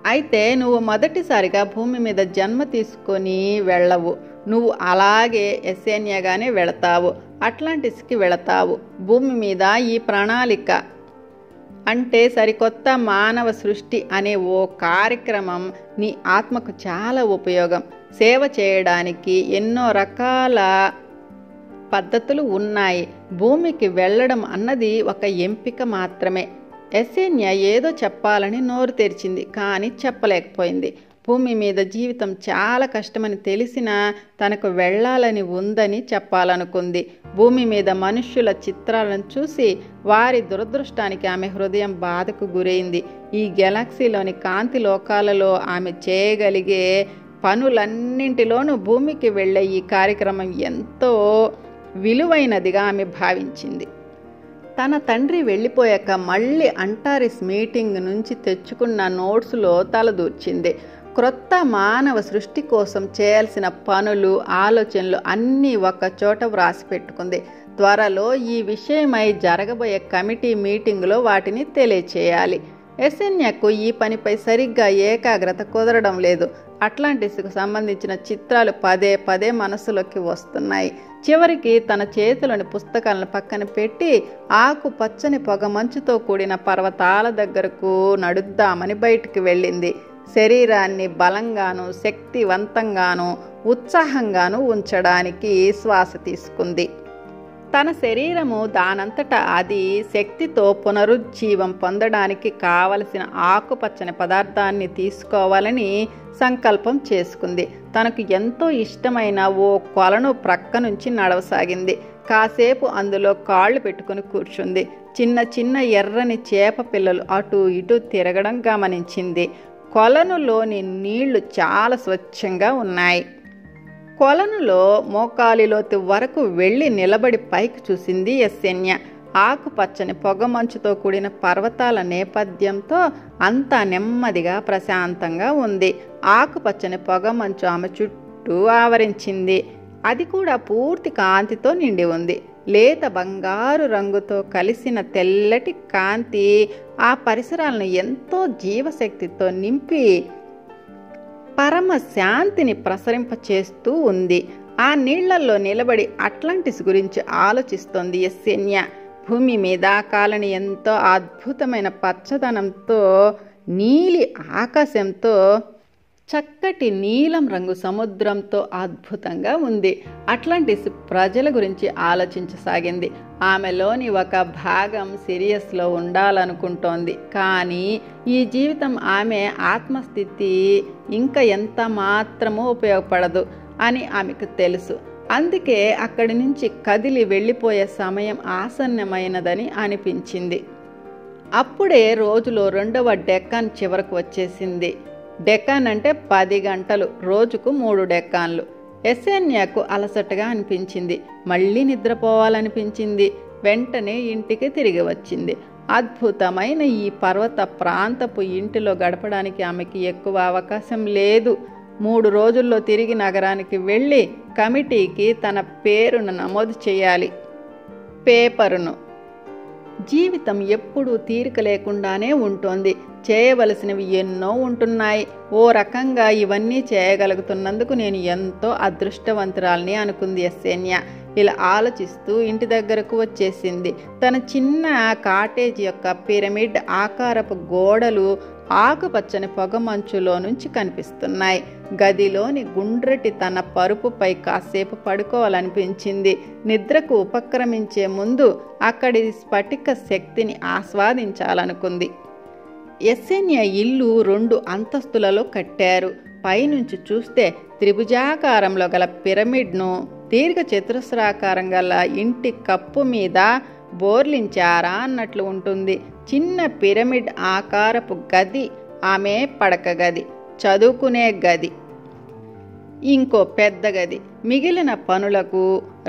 అయితే నువ్వు మొదటిసారిగా భూమి మీద జన్మ తీసుకొని వెళ్ళవు. నువ్వు అలాగే యెసెన్యాగానే వెళతావు. అట్లాంటిస్కి వెళతావు. భూమి మీద ఈ ప్రణాళిక అంటే సరికొత్త మానవ సృష్టి అనే ఓ కార్యక్రమం నీ ఆత్మకు చాలా ఉపయోగం. సేవ చేయడానికి ఎన్నో రకాల పద్ధతులు ఉన్నాయి. భూమికి వెళ్ళడం అన్నది ఒక ఎంపిక మాత్రమే. యెసెన్యా ఏదో చెప్పాలని నోరు తెరిచింది, కానీ చెప్పలేకపోయింది. భూమి మీద జీవితం చాలా కష్టమని తెలిసినా తనకు వెళ్ళాలని ఉందని చెప్పాలనుకుంది. భూమి మీద మనుష్యుల చిత్రాలను చూసి వారి దురదృష్టానికి ఆమె హృదయం బాధకు గురైంది. ఈ గెలాక్సీలోని కాంతి లోకాలలో ఆమె చేయగలిగే పనులన్నింటిలోనూ భూమికి వెళ్ళే ఈ కార్యక్రమం ఎంతో విలువైనదిగా ఆమె భావించింది. తన తండ్రి వెళ్ళిపోయాక మళ్ళీ అంటారిస్ మీటింగ్ నుంచి తెచ్చుకున్న నోట్స్లో తలదూర్చింది. క్రొత్త మానవ సృష్టి కోసం చేయాల్సిన పనులు, ఆలోచనలు అన్నీ ఒక చోట వ్రాసి పెట్టుకుంది. త్వరలో ఈ విషయమై జరగబోయే కమిటీ మీటింగులో వాటిని తెలియచేయాలి. యెసెన్యాకు ఈ పనిపై సరిగ్గా ఏకాగ్రత కుదరడం లేదు. అట్లాంటిస్కు సంబంధించిన చిత్రాలు పదే పదే మనసులోకి వస్తున్నాయి. చివరికి తన చేతులోని పుస్తకాలను పక్కన పెట్టి ఆకుపచ్చని పొగమంచుతో కూడిన పర్వతాల దగ్గరకు నడుద్దామని బయటికి వెళ్ళింది. శరీరాన్ని బలంగాను, శక్తివంతంగాను, ఉత్సాహంగాను ఉంచడానికి శ్వాస తీసుకుంది. తన శరీరము దానంతటా అది శక్తితో పునరుజ్జీవం పొందడానికి కావలసిన ఆకుపచ్చని పదార్థాన్ని తీసుకోవాలని సంకల్పం చేసుకుంది. తనకు ఎంతో ఇష్టమైన ఓ కొలను ప్రక్క నుంచి నడవసాగింది. కాసేపు అందులో కాళ్ళు పెట్టుకుని కూర్చుంది. చిన్న చిన్న ఎర్రని చేప పిల్లలు అటు ఇటు తిరగడం గమనించింది. కొలనులోని నీళ్లు చాలా స్వచ్ఛంగా ఉన్నాయి. కొలనులో మోకాలిలోతు వరకు వెళ్ళి నిలబడి పైకి చూసింది యెసెన్యా. ఆకుపచ్చని పొగమంచుతో కూడిన పర్వతాల నేపథ్యంతో అంతా నెమ్మదిగా ప్రశాంతంగా ఉంది. ఆకుపచ్చని పొగమంచు ఆమె చుట్టూ చుట్టూ ఆవరించింది. అది కూడా పూర్తి కాంతితో నిండి ఉంది. లేత బంగారు రంగుతో కలిసిన తెల్లటి కాంతి ఆ పరిసరాలను ఎంతో జీవశక్తితో నింపి పరమ శాంతిని ప్రసరింపచేస్తూ ఉంది. ఆ నీళ్లలో నిలబడి అట్లాంటిస్ గురించి ఆలోచిస్తోంది యెసెన్యా. భూమి మీద కాలనీ ఎంతో అద్భుతమైన పచ్చదనంతో, నీలి ఆకాశంతో, చక్కటి నీలం రంగు సముద్రంతో అద్భుతంగా ఉంది. అట్లాంటిస్ ప్రజల గురించి ఆలోచించసాగింది. ఆమెలోని ఒక భాగం సిరియస్లో ఉండాలనుకుంటోంది. కానీ ఈ జీవితం ఆమె ఆత్మస్థితి ఇంకా ఎంత మాత్రమూ ఉపయోగపడదు అని ఆమెకు తెలుసు. అందుకే అక్కడి నుంచి కదిలి వెళ్ళిపోయే సమయం ఆసన్నమైనదని అనిపించింది. అప్పుడే రోజులో 2వ డెక్కాన్ చివరకు వచ్చేసింది. డెక్కాన్ అంటే 10 గంటలు, రోజుకు 3 డెక్కాన్లు. యెసెన్యాకు అలసటగా అనిపించింది. మళ్ళీ నిద్రపోవాలనిపించింది. వెంటనే ఇంటికి తిరిగి వచ్చింది. అద్భుతమైన ఈ పర్వత ప్రాంతపు ఇంటిలో గడపడానికి ఆమెకి ఎక్కువ అవకాశం లేదు. 3 రోజుల్లో తిరిగి నగరానికి వెళ్ళి కమిటీకి తన పేరును నమోదు చేయాలి. పేపరును. జీవితం ఎప్పుడూ తీరిక లేకుండానే ఉంటోంది. చేయవలసినవి ఎన్నో ఉంటున్నాయి. ఓ రకంగా ఇవన్నీ చేయగలుగుతున్నందుకు నేను ఎంతో అదృష్టవంతురాల్ని అనుకుంది యెసెన్యా. ఇలా ఆలోచిస్తూ ఇంటి దగ్గరకు వచ్చేసింది. తన చిన్న కాటేజ్ యొక్క పిరమిడ్ ఆకారపు గోడలు ఆకుపచ్చని పొగమంచులో నుంచి కనిపిస్తున్నాయి. గదిలోని గుండ్రటి తన పరుపుపై కాసేపు పడుకోవాలనిపించింది. నిద్రకు ఉపక్రమించే ముందు అక్కడి స్ఫటిక శక్తిని ఆస్వాదించాలనుకుంది. యెసెన్యా ఇల్లు 2 అంతస్తులలో కట్టారు. పైనుంచి చూస్తే త్రిభుజాకారంలో గల పిరమిడ్ను దీర్ఘ చతురస్రాకారం గల ఇంటి కప్పు మీద బోర్లించారా అన్నట్లు ఉంటుంది. చిన్న పిరమిడ్ ఆకారపు గది ఆమె పడక గది, చదువుకునే గది, ఇంకో పెద్ద గది. మిగిలిన పనులకు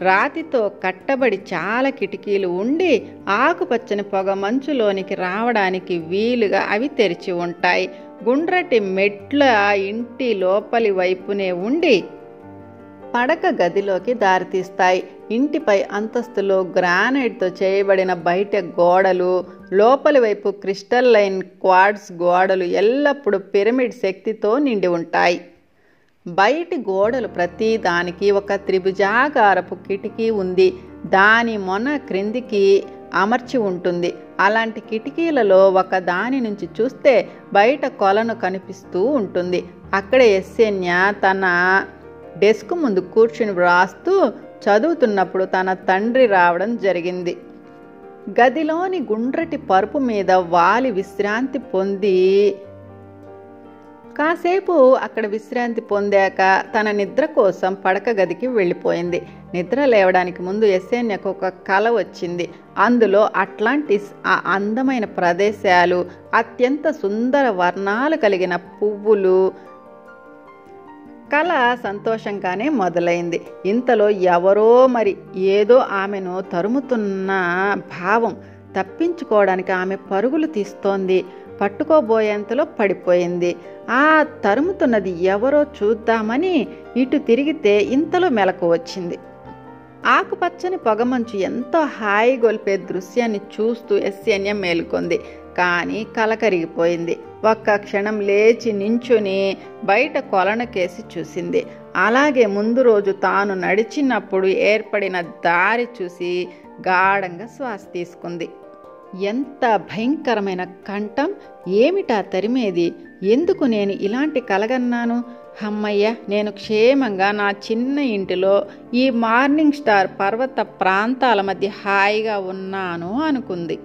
రాతితో కట్టబడి చాలా కిటికీలు ఉండి ఆకుపచ్చని పొగ మంచులోనికి రావడానికి వీలుగా అవి తెరిచి ఉంటాయి. గుండ్రటి మెట్ల ఇంటి లోపలి వైపునే ఉండి పడక గదిలోకి దారితీస్తాయి. ఇంటిపై అంతస్తులో గ్రానైట్తో చేయబడిన బయట గోడలు, లోపలి వైపు క్రిస్టల్లైన్ క్వార్ట్జ్ గోడలు ఎల్లప్పుడూ పిరమిడ్ శక్తితో నిండి ఉంటాయి. బయటి గోడలు ప్రతి దానికి ఒక త్రిభుజాకారపు కిటికీ ఉంది. దాని మొన క్రిందికి అమర్చి ఉంటుంది. అలాంటి కిటికీలలో ఒక దాని నుంచి చూస్తే బయట కొలను కనిపిస్తూ ఉంటుంది. అక్కడే యెసెన్యా తన డెస్క్ ముందు కూర్చుని వ్రాస్తూ చదువుతున్నప్పుడు తన తండ్రి రావడం జరిగింది. గదిలోని గుండ్రటి పరుపు మీద వాలి విశ్రాంతి పొంది కాసేపు అక్కడ విశ్రాంతి పొందాక తన నిద్ర కోసం పడక గదికి వెళ్ళిపోయింది. నిద్ర లేవడానికి ముందు యెసెన్యాకు ఒక కల వచ్చింది. అందులో అట్లాంటిస్, ఆ అందమైన ప్రదేశాలు, అత్యంత సుందర వర్ణాలు కలిగిన పువ్వులు. కల సంతోషంగానే మొదలైంది. ఇంతలో ఎవరో మరి ఏదో ఆమెను తరుముతున్న భావం. తప్పించుకోవడానికి ఆమె పరుగులు తీస్తోంది. పట్టుకోబోయేంతలో పడిపోయింది. ఆ తరుముతున్నది ఎవరో చూద్దామని ఇటు తిరిగితే ఇంతలో మెలకు వచ్చింది. ఆకుపచ్చని పొగమంచు ఎంతో హాయిగొల్పే దృశ్యాన్ని చూస్తూ యెసెన్యా మేలుకొంది. కానీ కల కరిగిపోయింది. ఒక్క క్షణం లేచి నించుని బయట కొలనుకేసి చూసింది. అలాగే ముందు రోజు తాను నడిచినప్పుడు ఏర్పడిన దారి చూసి గాఢంగా శ్వాస తీసుకుంది. ఎంత భయంకరమైన కంఠం! ఏమిటా తరిమేది? ఎందుకు నేను ఇలాంటి కలగన్నాను? అమ్మయ్య, నేను క్షేమంగా నా చిన్న ఇంటిలో ఈ మార్నింగ్ స్టార్ పర్వత ప్రాంతాల మధ్య హాయిగా ఉన్నాను అనుకుంది.